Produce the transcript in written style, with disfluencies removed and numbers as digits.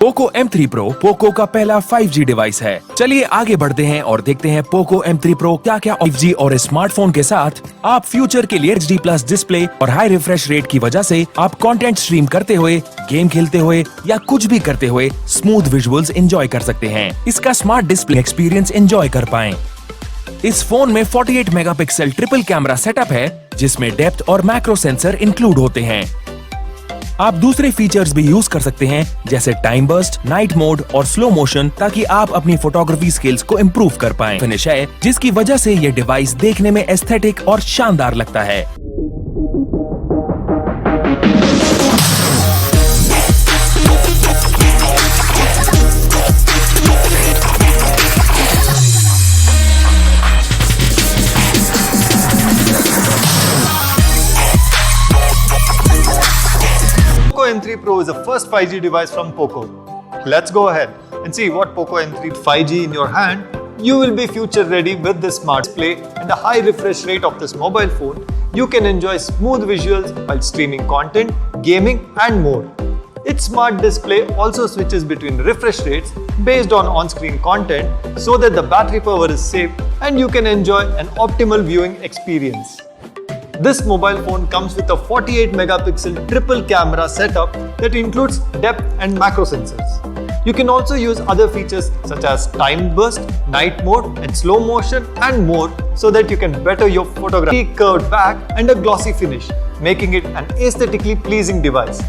Poco M3 Pro Poco का पहला 5G device है। चलिए आगे बढ़ते हैं और देखते हैं पोको M3 Pro क्या क्या 5G और स्मार्टफोन के साथ आप फ्यूचर के लिए HD+ डिस्प्ले और हाई रिफ्रेश रेट की वजह से आप कंटेंट स्ट्रीम करते हुए, गेम खेलते हुए या कुछ भी करते हुए स्मूथ विजुअल्स एंजॉय कर सकते हैं। इसका स्मार्ट डिस्प्ले एक्सपीरियंस एंजॉय कर पाएं। इस फोन में 48 मेगापिक्सल ट्रिपल कैमरा सेटअप है, जिसमें डेप्थ और मैक्रो सेंसर इंक्लूड होते हैं। आप दूसरे फीचर्स भी यूज कर सकते हैं, जैसे टाइम बर्स्ट, नाइट मोड और स्लो मोशन, ताकि आप अपनी फोटोग्राफी स्किल्स को इम्प्रूव कर पाएं। फिनिश है जिसकी वजह से ये डिवाइस देखने में एस्थेटिक और शानदार लगता है। Poco M3 Pro is the first 5G device from Poco. Let's go ahead and see what Poco M3 5G in your hand. You will be future ready with this smart display and the high refresh rate of this mobile phone. You can enjoy smooth visuals while streaming content, gaming and more. Its smart display also switches between refresh rates based on on-screen content so that the battery power is safe and you can enjoy an optimal viewing experience. This mobile phone comes with a 48 megapixel triple camera setup that includes depth and macro sensors. You can also use other features such as time burst, night mode and slow motion and more so that you can better your photography, curved back and a glossy finish, making it an aesthetically pleasing device.